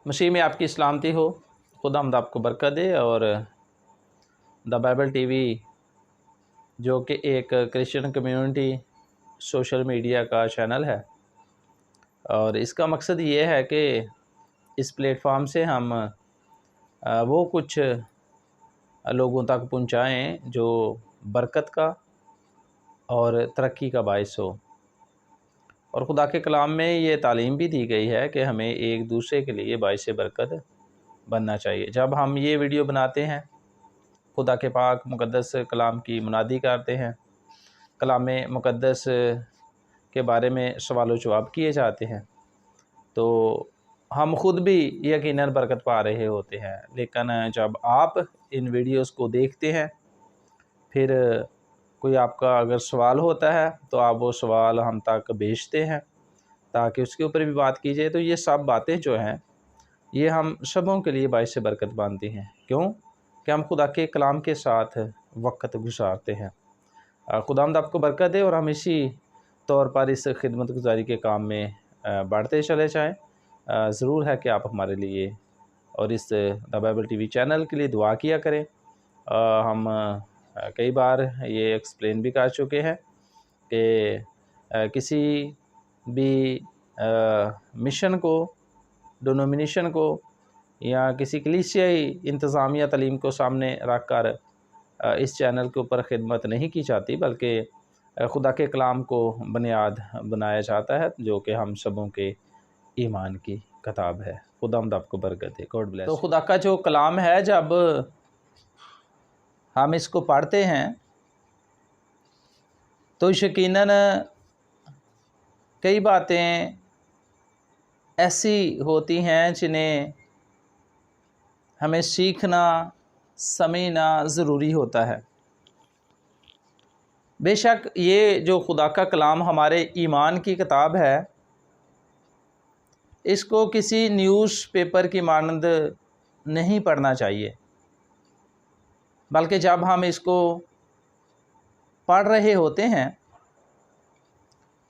मसीह में आपकी सलामती हो। खुदा हमद आपको बरकत दे। और द बाइबल टीवी जो कि एक क्रिश्चियन कम्युनिटी सोशल मीडिया का चैनल है, और इसका मकसद ये है कि इस प्लेटफॉर्म से हम वो कुछ लोगों तक पहुंचाएं जो बरकत का और तरक्की का बायस हो। और खुदा के कलाम में ये तालीम भी दी गई है कि हमें एक दूसरे के लिए बायस बरकत बनना चाहिए। जब हम ये वीडियो बनाते हैं, खुदा के पाक मुक़द्दस कलाम की मुनादी करते हैं, कलाम मुक़द्दस के बारे में सवाल जवाब किए जाते हैं, तो हम ख़ुद भी यकीनन बरकत पा रहे होते हैं। लेकिन जब आप इन वीडियोस को देखते हैं, फिर कोई आपका अगर सवाल होता है तो आप वो सवाल हम तक भेजते हैं ताकि उसके ऊपर भी बात की जाए। तो ये सब बातें जो हैं ये हम सबों के लिए बायस बरकत बनती हैं। क्यों कि हम खुदा के कलाम के साथ वक्त गुजारते हैं। खुदावंद आपको बरकत दे और हम इसी तौर पर इस खिदमत गुजारी के काम में बढ़ते चले जाएँ। ज़रूर है कि आप हमारे लिए और इस द बाइबल टीवी चैनल के लिए दुआ किया करें। हम कई बार ये एक्सप्लेन भी कर चुके हैं कि किसी भी मिशन को, डिनोमिनेशन को या किसी कलीसियाई इंतज़ामिया तालीम को सामने रख कर इस चैनल के ऊपर खिदमत नहीं की जाती, बल्कि खुदा के कलाम को बुनियाद बनाया जाता है जो कि हम सबों के ईमान की किताब है। खुदावंद आपको बरकत दे। God bless. तो खुदा का जो कलाम है, जब हम इसको पढ़ते हैं तो यकीनन कई बातें ऐसी होती हैं जिन्हें हमें सीखना, समझना ज़रूरी होता है। बेशक ये जो खुदा का कलाम हमारे ईमान की किताब है, इसको किसी न्यूज़ पेपर की मानंद नहीं पढ़ना चाहिए, बल्कि जब हम इसको पढ़ रहे होते हैं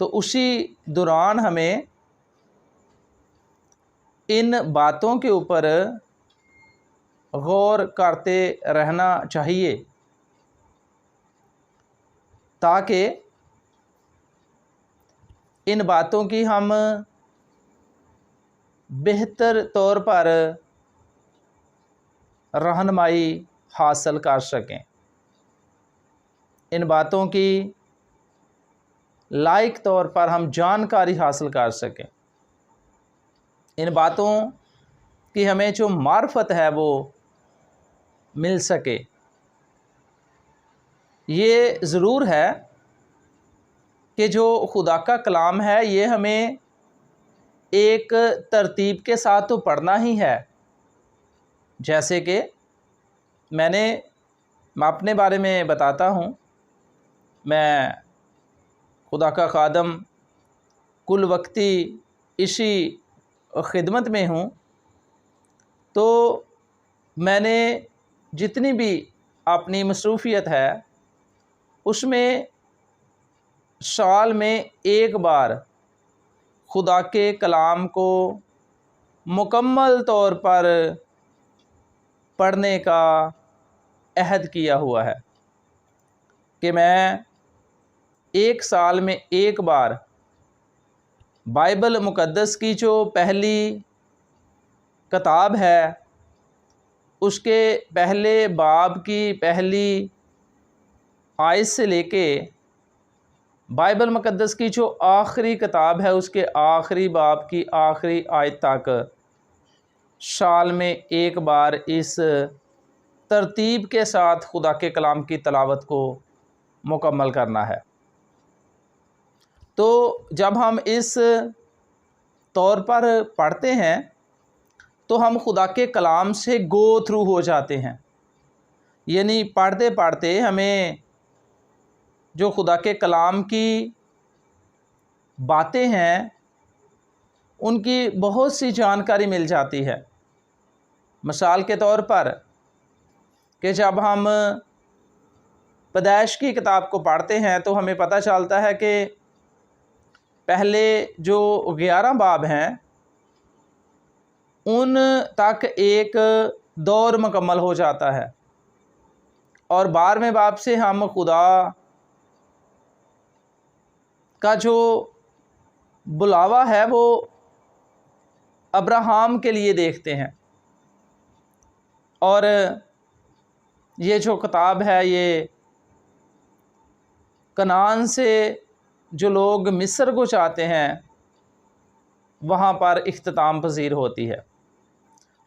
तो उसी दौरान हमें इन बातों के ऊपर गौर करते रहना चाहिए ताकि इन बातों की हम बेहतर तौर पर रहनुमाई हासिल कर सकें, इन बातों की लायक तौर पर हम जानकारी हासिल कर सकें, इन बातों की हमें जो मार्फत है वो मिल सके। ये ज़रूर है कि जो खुदा का कलाम है ये हमें एक तरतीब के साथ तो पढ़ना ही है। जैसे कि मैं अपने बारे में बताता हूँ, मैं खुदा का खादम कुल वक्ती इसी खिदमत में हूँ। तो मैंने जितनी भी अपनी मसरूफ़ियत है उसमें साल में एक बार खुदा के कलाम को मुकम्मल तौर पर पढ़ने का अहद किया हुआ है कि मैं एक साल में एक बार बाइबल मुक़द्दस की जो पहली किताब है उसके पहले बाब की पहली आयत से लेके बाइबल मुक़द्दस की जो आखिरी किताब है उसके आखिरी बाब की आखिरी आयत तक साल में एक बार इस तरतीब के साथ खुदा के कलाम की तलावत को मुकम्मल करना है। तो जब हम इस तौर पर पढ़ते हैं तो हम खुदा के कलाम से गो थ्रू हो जाते हैं, यानी पढ़ते पढ़ते हमें जो खुदा के कलाम की बातें हैं उनकी बहुत सी जानकारी मिल जाती है। मिसाल के तौर पर कि जब हम पैदाइश की किताब को पढ़ते हैं तो हमें पता चलता है कि पहले जो 11 बाब हैं उन तक एक दौर मुकम्मल हो जाता है और 12वें बाब से हम खुदा का जो बुलावा है वो अब्राहम के लिए देखते हैं। और ये जो किताब है ये कनान से जो लोग मिस्र को चाहते हैं वहाँ पर इख्तिताम पजीर होती है।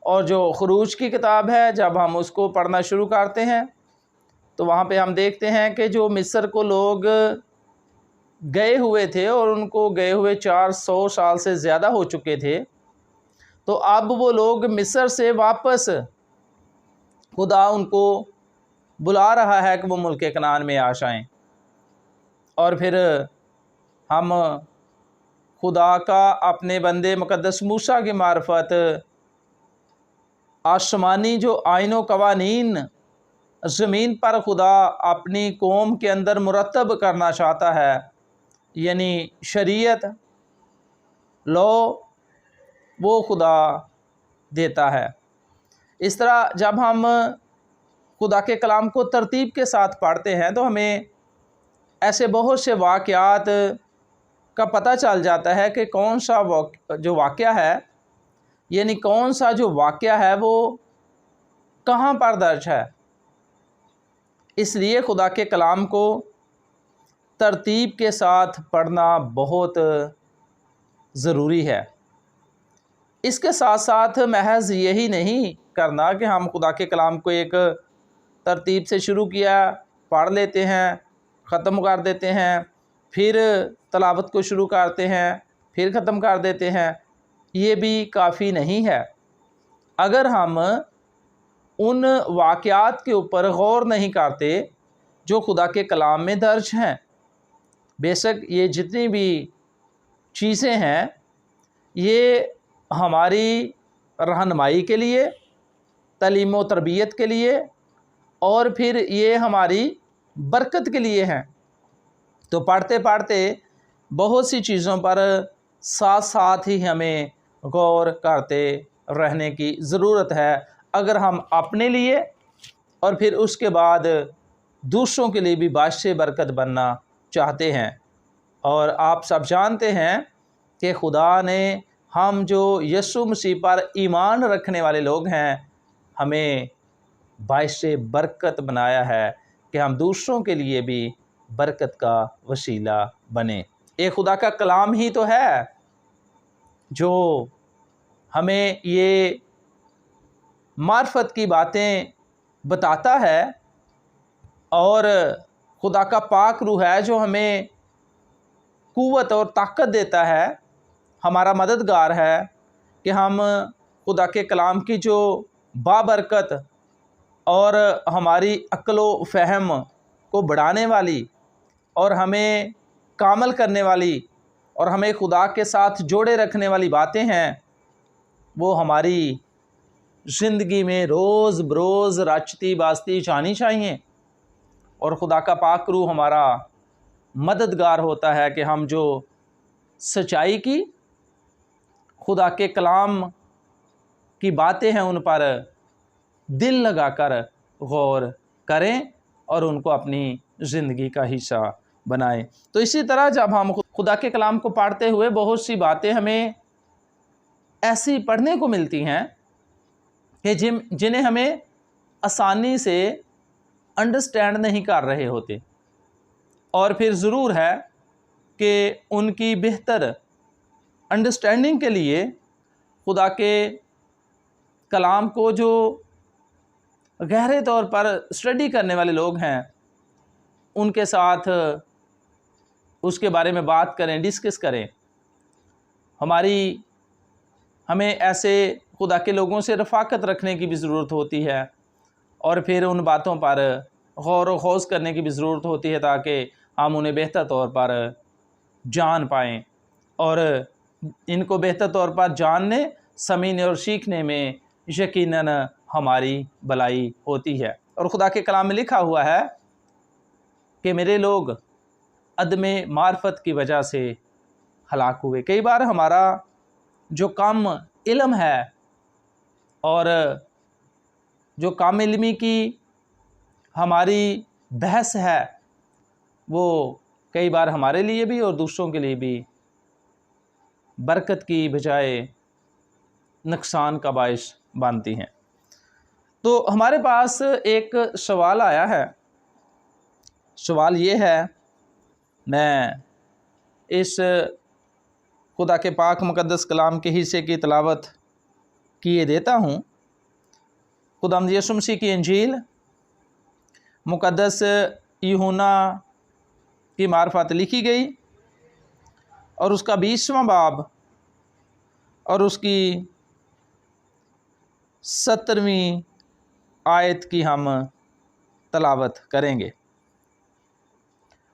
और जो खरूज की किताब है जब हम उसको पढ़ना शुरू करते हैं तो वहाँ पे हम देखते हैं कि जो मिस्र को लोग गए हुए थे और उनको गए हुए 400 साल से ज़्यादा हो चुके थे, तो अब वो लोग मिस्र से वापस खुदा उनको बुला रहा है कि वो मुल्क कनान में आ जाएं। और फिर हम खुदा का अपने बंदे मुक़द्दस मूसा की मार्फत आसमानी जो आईन व कवानीन ज़मीन पर खुदा अपनी कौम के अंदर मुरतब करना चाहता है, यानी शरीयत लॉ वो खुदा देता है। इस तरह जब हम खुदा के कलाम को तरतीब के साथ पढ़ते हैं तो हमें ऐसे बहुत से वाक़यात का पता चल जाता है कि कौन सा जो वाक़या है, यानी कौन सा जो वाक़या है वो कहाँ पर दर्ज है। इसलिए खुदा के कलाम को तरतीब के साथ पढ़ना बहुत ज़रूरी है। इसके साथ साथ महज यही नहीं करना कि हम खुदा के कलाम को एक तरतीब से शुरू किया, पढ़ लेते हैं, ख़त्म कर देते हैं, फिर तलावत को शुरू करते हैं, फिर ख़त्म कर देते हैं, ये भी काफ़ी नहीं है। अगर हम उन वाक़यात के ऊपर गौर नहीं करते जो खुदा के कलाम में दर्ज हैं, बेशक ये जितनी भी चीज़ें हैं ये हमारी रहनुमाई के लिए, तालीम व तरबियत के लिए और फिर ये हमारी बरकत के लिए हैं। तो पढ़ते पढ़ते बहुत सी चीज़ों पर साथ साथ ही हमें गौर करते रहने की ज़रूरत है, अगर हम अपने लिए और फिर उसके बाद दूसरों के लिए भी बाइश बरकत बनना चाहते हैं। और आप सब जानते हैं कि खुदा ने हम जो यीशु मसीह पर ईमान रखने वाले लोग हैं हमें बाइश बरकत बनाया है कि हम दूसरों के लिए भी बरकत का वसीला बने। एक खुदा का कलाम ही तो है जो हमें ये मार्फत की बातें बताता है और खुदा का पाक रूह है जो हमें कुव्वत और ताकत देता है, हमारा मददगार है कि हम खुदा के कलाम की जो बाबरकत और हमारी अक्ल व फ़हम को बढ़ाने वाली और हमें कामल करने वाली और हमें खुदा के साथ जोड़े रखने वाली बातें हैं, वो हमारी ज़िंदगी में रोज़ बरोज़ रचती बाजती जानी चाहिए। और खुदा का पाक रूह हमारा मददगार होता है कि हम जो सच्चाई की खुदा के कलाम की बातें हैं उन पर दिल लगाकर गौर करें और उनको अपनी ज़िंदगी का हिस्सा बनाएं। तो इसी तरह जब हम खुदा के कलाम को पढ़ते हुए बहुत सी बातें हमें ऐसी पढ़ने को मिलती हैं कि जिन्हें हमें आसानी से अंडरस्टैंड नहीं कर रहे होते, और फिर ज़रूर है कि उनकी बेहतर अंडरस्टैंडिंग के लिए खुदा के कलाम को जो गहरे तौर पर स्टडी करने वाले लोग हैं उनके साथ उसके बारे में बात करें, डिस्कस करें। हमें ऐसे खुदा के लोगों से रफ़ाकत रखने की भी ज़रूरत होती है और फिर उन बातों पर गौर व खोज करने की भी ज़रूरत होती है ताकि हम उन्हें बेहतर तौर पर जान पाएँ और इनको बेहतर तौर पर जानने, समझने और सीखने में यकीनन हमारी भलाई होती है। और खुदा के कलाम में लिखा हुआ है कि मेरे लोग अदमे मार्फत की वजह से हलाक हुए। कई बार हमारा जो कम इल्म है और जो काम इल्मी की हमारी बहस है वो कई बार हमारे लिए भी और दूसरों के लिए भी बरकत की बजाय नुकसान का बायस बनती हैं। तो हमारे पास एक सवाल आया है। सवाल ये है, मैं इस खुदा के पाक मुक़द्दस कलाम के हिस्से की तिलावत किए देता हूँ। खुदावंद यीशु मसीह की इंजील मुक़द्दस यूहन्ना की मार्फत लिखी गई और उसका 20वां बाब और उसकी 17वीं आयत की हम तलावत करेंगे।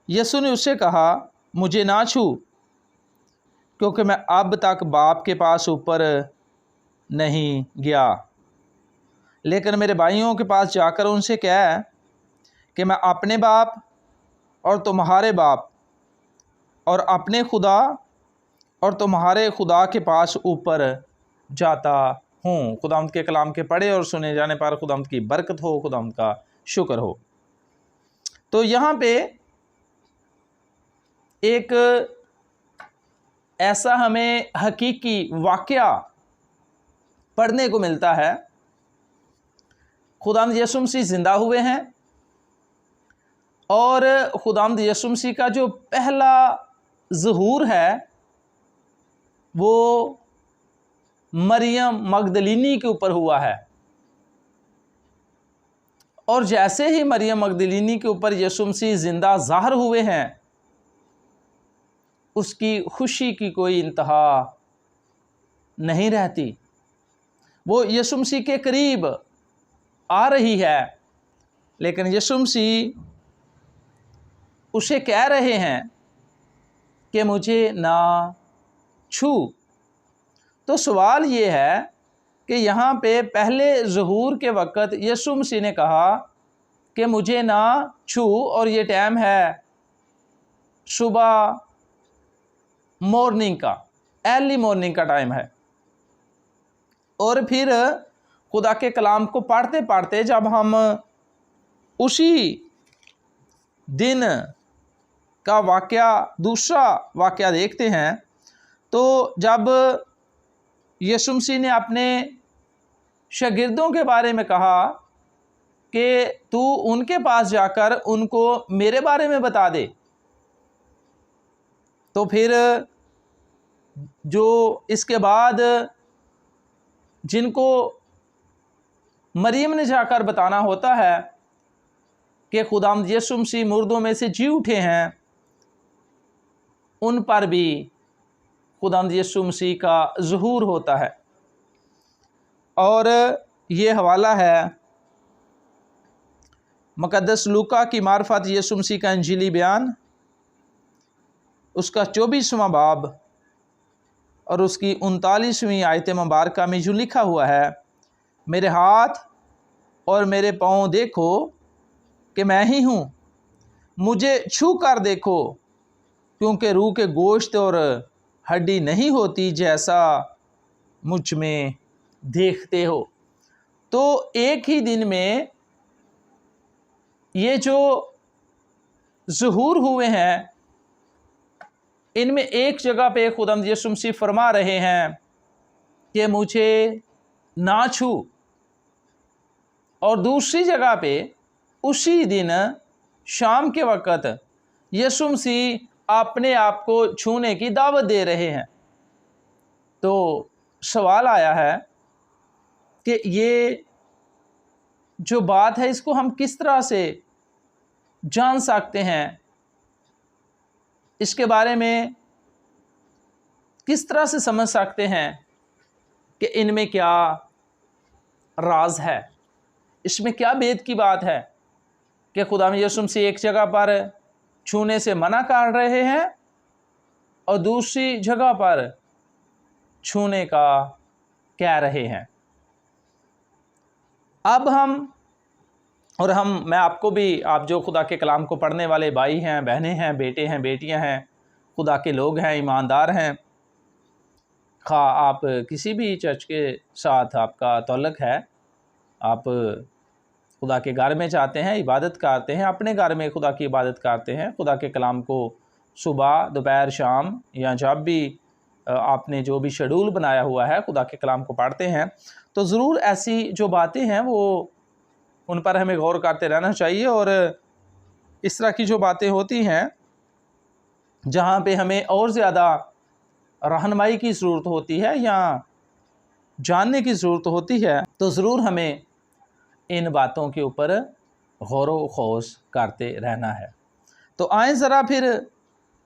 यीशु ने उससे कहा, मुझे ना छू, क्योंकि मैं अब तक बाप के पास ऊपर नहीं गया, लेकिन मेरे भाइयों के पास जाकर उनसे कह कि मैं अपने बाप और तुम्हारे बाप और अपने खुदा और तुम्हारे खुदा के पास ऊपर जाता हूँ। खुदावंद के कलाम के पढ़े और सुने जाने पर खुदावंद की बरकत हो, खुदावंद का शुक्र हो। तो यहाँ पे एक ऐसा हमें हकीकी वाक़या पढ़ने को मिलता है। खुदावंद यीशु मसीह ज़िंदा हुए हैं और खुदावंद यीशु मसीह का जो पहला ज़हूर है वो मरियम मगदलीनी के ऊपर हुआ है। और जैसे ही मरियम मगदलीनी के ऊपर यीशु मसीह ज़िंदा ज़ाहिर हुए हैं, उसकी खुशी की कोई इंतहा नहीं रहती। वो यीशु मसीह के करीब आ रही है, लेकिन यीशु मसीह उसे कह रहे हैं कि मुझे ना छू। तो सवाल ये है कि यहाँ पे पहले ज़हूर के वक़्त यीशु मसीह ने कहा कि मुझे ना छू, और ये टाइम है सुबह मॉर्निंग का, अर्ली मॉर्निंग का टाइम है। और फिर खुदा के कलाम को पढ़ते पढ़ते जब हम उसी दिन का वाक़या, दूसरा वाक़या देखते हैं, तो जब यीशु मसीह ने अपने शागिर्दों के बारे में कहा कि तू उनके पास जाकर उनको मेरे बारे में बता दे, तो फिर जो इसके बाद जिनको मरियम ने जाकर बताना होता है कि खुदावंद यीशु मसीह मुर्दों में से जी उठे हैं, उन पर भी खुदावंद यीशु मसीह का ज़हूर होता है। और ये हवाला है मुक़द्दस लूका की मार्फत यीशु मसीह का इंजीली बयान, उसका 24वां बाब और उसकी 39वीं आयत मुबारका में जो लिखा हुआ है, मेरे हाथ और मेरे पाँव देखो कि मैं ही हूँ, मुझे छू कर देखो, क्योंकि रूह के गोश्त और हड्डी नहीं होती जैसा मुझ में देखते हो। तो एक ही दिन में ये जो ज़हूर हुए हैं, इनमें एक जगह पे खुदावंद यीशु मसीह फरमा रहे हैं कि मुझे ना छू, और दूसरी जगह पे उसी दिन शाम के वक़्त यीशु मसीह अपने आप को छूने की दावत दे रहे हैं। तो सवाल आया है कि ये जो बात है इसको हम किस तरह से जान सकते हैं, इसके बारे में किस तरह से समझ सकते हैं कि इनमें क्या राज है, इसमें क्या भेद की बात है कि खुदावंद यीशु मसीह एक जगह पर छूने से मना कर रहे हैं और दूसरी जगह पर छूने का कह रहे हैं। अब मैं आपको भी, आप जो खुदा के कलाम को पढ़ने वाले भाई हैं, बहनें हैं, बेटे हैं, बेटियां हैं, खुदा के लोग हैं, ईमानदार हैं, खा आप किसी भी चर्च के साथ आपका ताल्लुक़ है, आप खुदा के घर में जाते हैं, इबादत करते हैं, अपने घर में खुदा की इबादत करते हैं, खुदा के कलाम को सुबह दोपहर शाम या जब भी आपने जो भी शेड्यूल बनाया हुआ है खुदा के कलाम को पढ़ते हैं, तो ज़रूर ऐसी जो बातें हैं वो उन पर हमें गौर करते रहना चाहिए। और इस तरह की जो बातें होती हैं जहाँ पे हमें और ज़्यादा रहनुमाई की ज़रूरत होती है या जानने की ज़रूरत होती है, तो ज़रूर हमें इन बातों के ऊपर गौर व खौस करते रहना है। तो आएँ ज़रा फिर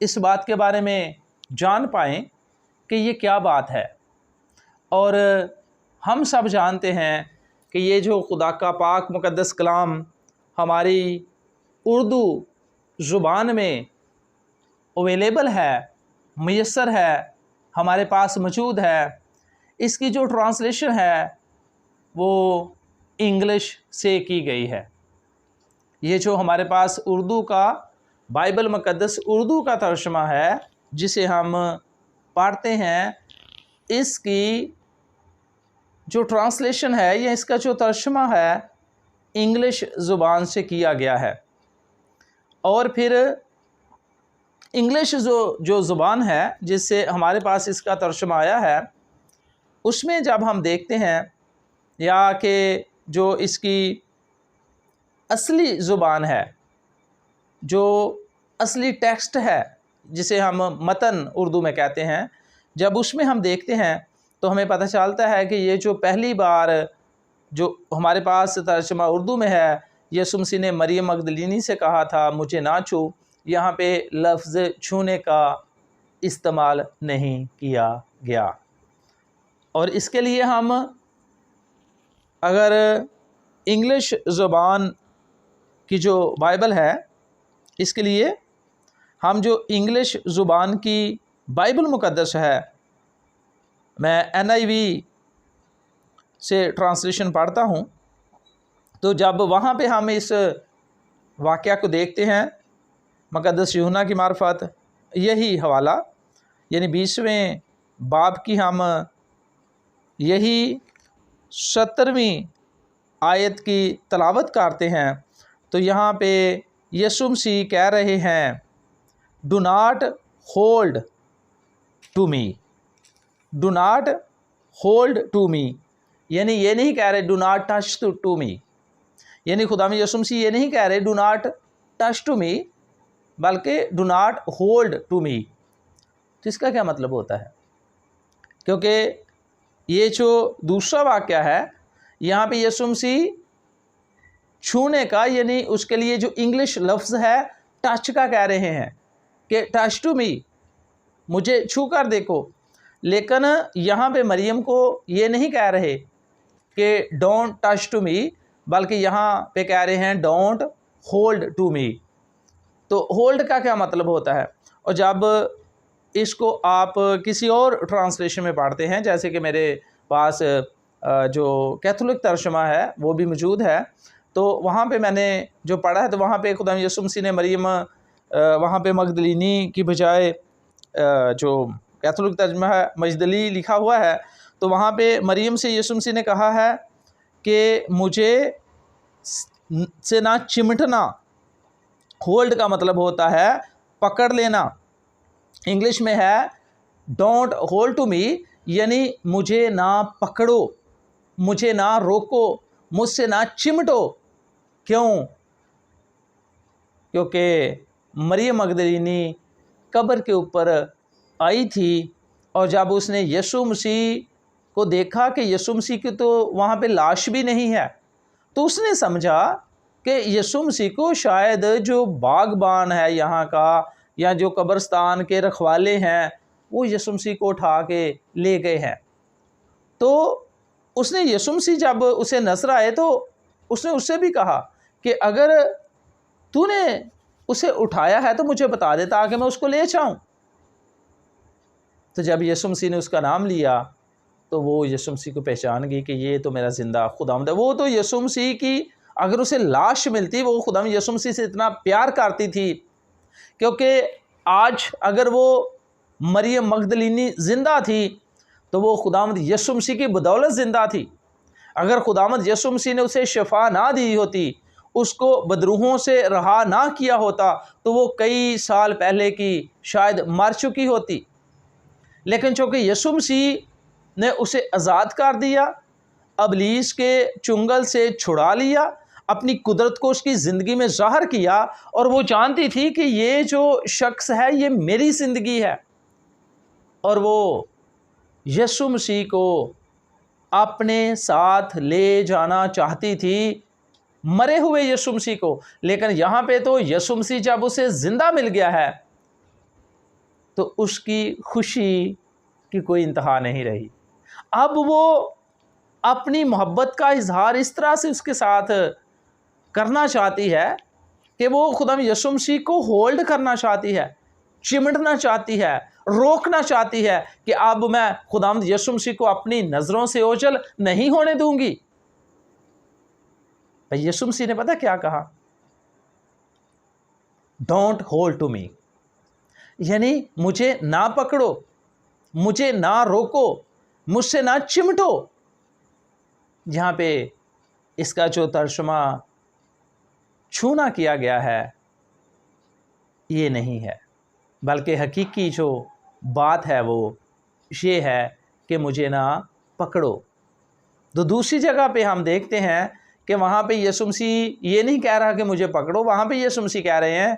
इस बात के बारे में जान पाएँ कि ये क्या बात है। और हम सब जानते हैं कि ये जो खुदा का पाक मुक़द्दस कलाम हमारी उर्दू ज़ुबान में अवेलेबल है, मुयस्सर है, हमारे पास मौजूद है, इसकी जो ट्रांसलेशन है वो इंग्लिश से की गई है। ये जो हमारे पास उर्दू का बाइबल मुक़द्दस उर्दू का तर्जुमा है जिसे हम पढ़ते हैं, इसकी जो ट्रांसलेशन है या इसका जो तर्जुमा है इंग्लिश ज़ुबान से किया गया है। और फिर इंग्लिश जो ज़ुबान है जिससे हमारे पास इसका तर्जुमा आया है, उसमें जब हम देखते हैं या कि जो इसकी असली ज़ुबान है, जो असली टेक्स्ट है जिसे हम मतन उर्दू में कहते हैं, जब उसमें हम देखते हैं तो हमें पता चलता है कि ये जो पहली बार जो हमारे पास तर्जुमा उर्दू में है, यीशु मसीह ने मरियम मगदलीनी से कहा था मुझे ना छू, यहाँ पे लफ्ज़ छूने का इस्तेमाल नहीं किया गया। और इसके लिए हम अगर इंग्लिश ज़ुबान की जो बाइबल है, इसके लिए हम जो इंग्लिश ज़ुबान की बाइबल मुक़द्दस है, मैं NIV से ट्रांसलेशन पढ़ता हूँ, तो जब वहाँ पे हम इस वाक़या को देखते हैं मुक़द्दस यूहन्ना की मार्फत, यही हवाला यानी 20वें बाब की हम यही 17वीं आयत की तलावत करते हैं, तो यहाँ पे यीशु मसीह कह रहे हैं do not hold to me, do not hold to me, यानी ये नहीं कह रहे do not touch to me, यानी खुदा में यीशु मसीह ये नहीं कह रहे do not touch to me, बल्कि do not hold to me. तो इसका क्या मतलब होता है? क्योंकि ये जो दूसरा वाक़या है यहाँ पे यीशु मसीह छूने का यानी उसके लिए जो इंग्लिश लफ्ज़ है टच का कह रहे हैं कि टच टू मी, मुझे छू कर देखो। लेकिन यहाँ पे मरियम को ये नहीं कह रहे कि डोंट टच टू मी, बल्कि यहाँ पे कह रहे हैं डोंट होल्ड टू मी। तो होल्ड का क्या मतलब होता है? और जब इसको आप किसी और ट्रांसलेशन में पढ़ते हैं, जैसे कि मेरे पास जो कैथोलिक तर्जुमा है वो भी मौजूद है, तो वहाँ पे मैंने जो पढ़ा है तो वहाँ पे खुदा यीशु मसीह ने मरियम वहाँ पे मगदलीनी की बजाय जो कैथोलिक तर्जुमा है मजदली लिखा हुआ है, तो वहाँ पे मरियम से यीशु मसीह ने कहा है कि मुझे से ना चिमटना। होल्ड का मतलब होता है पकड़ लेना। इंग्लिश में है डोंट होल्ड टू मी, यानी मुझे ना पकड़ो, मुझे ना रोको, मुझसे ना चिमटो। क्यों? क्योंकि मरियम मगदलीनी कब्र के ऊपर आई थी और जब उसने यीशु मसीह को देखा कि यीशु मसीह की तो वहाँ पे लाश भी नहीं है, तो उसने समझा कि यीशु मसीह को शायद जो बागबान है यहाँ का या जो कब्रस्तान के रखवाले हैं वो यीशु मसीह को उठा के ले गए हैं। तो उसने यीशु मसीह जब उसे नजर आए तो उसने उससे भी कहा कि अगर तूने उसे उठाया है तो मुझे बता दे ताकि मैं उसको ले जाऊं। तो जब यीशु मसीह ने उसका नाम लिया तो वो यीशु मसीह को पहचान गई कि ये तो मेरा ज़िंदा खुदावंद है। वो तो यीशु मसीह की अगर उसे लाश मिलती, वो खुदावंद यीशु मसीह से इतना प्यार करती थी, क्योंकि आज अगर वो मरियम मगदलीनी ज़िंदा थी तो वो खुदावंद यीशु मसीह की बदौलत ज़िंदा थी। अगर खुदावंद यीशु मसीह ने उसे शिफा ना दी होती, उसको बदरूहों से रहा ना किया होता, तो वो कई साल पहले की शायद मर चुकी होती। लेकिन चूँकि यीशु मसीह ने उसे आज़ाद कर दिया, इब्लीस के चुंगल से छुड़ा लिया, अपनी कुदरत को उसकी ज़िंदगी में ज़ाहिर किया, और वो जानती थी कि ये जो शख्स है ये मेरी ज़िंदगी है, और वो यीशु मसीह को अपने साथ ले जाना चाहती थी, मरे हुए यीशु मसीह को। लेकिन यहाँ पे तो यीशु मसीह जब उसे ज़िंदा मिल गया है तो उसकी खुशी की कोई इंतहा नहीं रही। अब वो अपनी मोहब्बत का इजहार इस तरह से उसके साथ करना चाहती है कि वो खुदा यीशु मसीह को होल्ड करना चाहती है, चिमटना चाहती है, रोकना चाहती है कि अब मैं खुदावंद यीशु मसीह को अपनी नज़रों से ओझल नहीं होने दूंगी। भाई यीशु मसीह ने पता क्या कहा? डोंट होल्ड टू मी, यानी मुझे ना पकड़ो, मुझे ना रोको, मुझसे ना चिमटो। यहाँ पे इसका जो तर्जुमा छूना किया गया है ये नहीं है, बल्कि हकीकी जो बात है वो ये है कि मुझे ना पकड़ो। तो दूसरी जगह पे हम देखते हैं कि वहाँ पे यीशु मसीह ये नहीं कह रहा कि मुझे पकड़ो, वहाँ पे यीशु मसीह कह रहे हैं,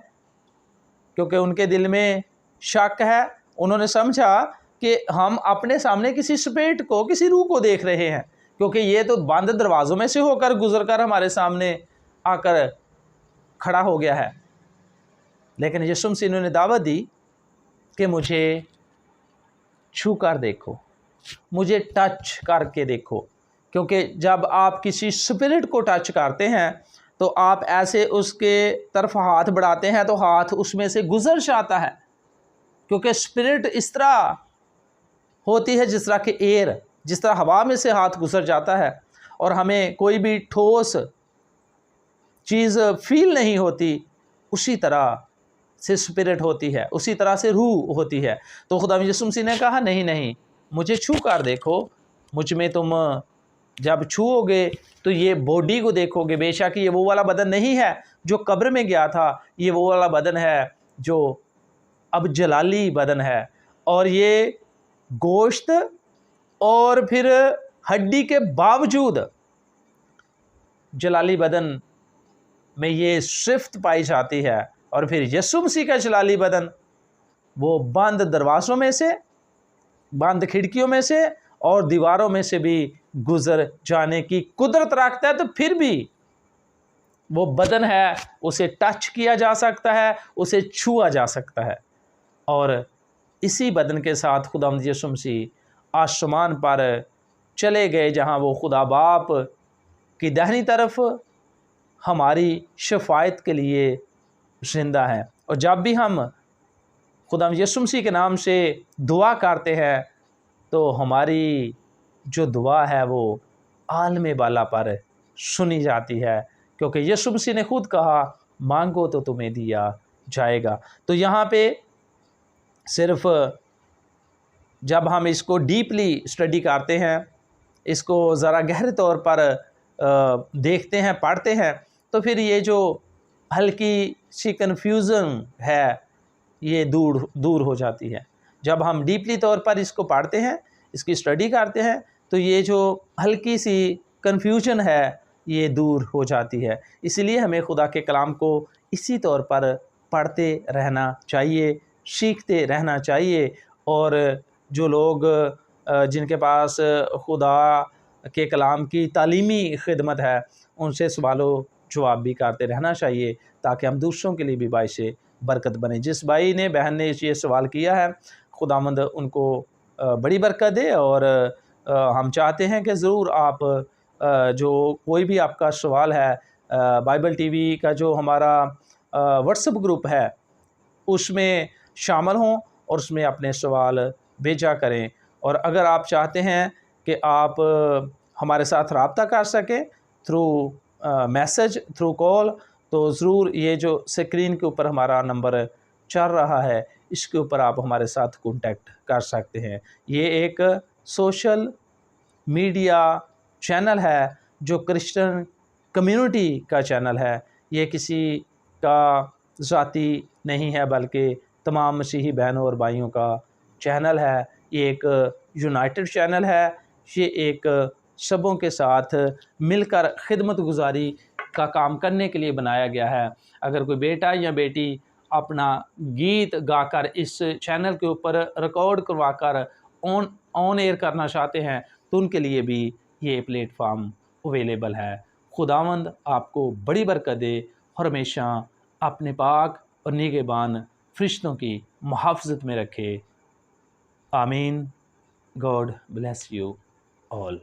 क्योंकि उनके दिल में शक है, उन्होंने समझा कि हम अपने सामने किसी स्पिरिट को, किसी रूह को देख रहे हैं, क्योंकि ये तो बंद दरवाज़ों में से होकर गुजर कर हमारे सामने आकर खड़ा हो गया है। लेकिन यीशु मसीह ने दावत दी कि मुझे छू कर देखो, मुझे टच करके देखो, क्योंकि जब आप किसी स्पिरिट को टच करते हैं तो आप ऐसे उसके तरफ हाथ बढ़ाते हैं तो हाथ उसमें से गुजर जाता है, क्योंकि स्पिरिट इस तरह होती है जिस तरह के एयर, जिस तरह हवा में से हाथ गुजर जाता है और हमें कोई भी ठोस चीज़ फील नहीं होती, उसी तरह से स्पिरिट होती है, उसी तरह से रूह होती है। तो खुदा यीशु मसीह ने कहा नहीं नहीं, मुझे छू कर देखो, मुझ में तुम जब छूओगे तो ये बॉडी को देखोगे। बेशक ये वो वाला बदन नहीं है जो कब्र में गया था, ये वो वाला बदन है जो अब जलाली बदन है, और ये गोश्त और फिर हड्डी के बावजूद जलाली बदन में ये सिफ्त पाई जाती है। और फिर यीशु मसीह का जलाली बदन वो बंद दरवाज़ों में से, बंद खिड़कियों में से और दीवारों में से भी गुजर जाने की कुदरत रखता है। तो फिर भी वो बदन है, उसे टच किया जा सकता है, उसे छुआ जा सकता है। और इसी बदन के साथ खुदावंद यीशु मसीह आसमान पर चले गए, जहाँ वो खुदा बाप की दाहिनी तरफ हमारी शफायत के लिए जिंदा है। और जब भी हम खुदावंद यीशु मसीह के नाम से दुआ करते हैं तो हमारी जो दुआ है वो आलम बाला पर सुनी जाती है, क्योंकि यीशु मसीह ने खुद कहा मांगो तो तुम्हें दिया जाएगा। तो यहाँ पे सिर्फ जब हम इसको डीपली स्टडी करते हैं, इसको ज़रा गहरे तौर पर देखते हैं, पढ़ते हैं, तो फिर ये जो हल्की सी कन्फ्यूज़न है ये दूर हो जाती है। जब हम डीपली तौर पर इसको पढ़ते हैं, इसकी स्टडी करते हैं, तो ये जो हल्की सी कन्फ्यूजन है ये दूर हो जाती है। इसलिए हमें खुदा के कलाम को इसी तौर पर पढ़ते रहना चाहिए, सीखते रहना चाहिए। और जो लोग जिनके पास खुदा के कलाम की तालीमी खिदमत है, उनसे सवालों जवाब भी करते रहना चाहिए, ताकि हम दूसरों के लिए भी बाइस बरकत बने। जिस भाई ने, बहन ने ये सवाल किया है, खुदावंद उनको बड़ी बरकत दे। और हम चाहते हैं कि ज़रूर आप जो कोई भी आपका सवाल है, बाइबल टीवी का जो हमारा व्हाट्सएप ग्रुप है उसमें शामिल हों और उसमें अपने सवाल भेजा करें। और अगर आप चाहते हैं कि आप हमारे साथ रब्ता कर सकें थ्रू मैसेज, थ्रू कॉल, तो ज़रूर ये जो स्क्रीन के ऊपर हमारा नंबर चल रहा है इसके ऊपर आप हमारे साथ कांटेक्ट कर सकते हैं। ये एक सोशल मीडिया चैनल है जो क्रिश्चियन कम्युनिटी का चैनल है। ये किसी का ज़ाती नहीं है बल्कि तमाम मसीही बहनों और भाइयों का चैनल है। ये एक यूनाइटेड चैनल है। ये एक सबों के साथ मिलकर खिदमत गुजारी का काम करने के लिए बनाया गया है। अगर कोई बेटा या बेटी अपना गीत गाकर इस चैनल के ऊपर रिकॉर्ड करवाकर ऑन एयर करना चाहते हैं तो उनके लिए भी ये प्लेटफॉर्म अवेलेबल है। खुदावंद आपको बड़ी बरकत दे और हमेशा अपने पाक और निगहबान फरिश्तों की मुहाफ़ज़त में रखे। आमीन। God bless you all.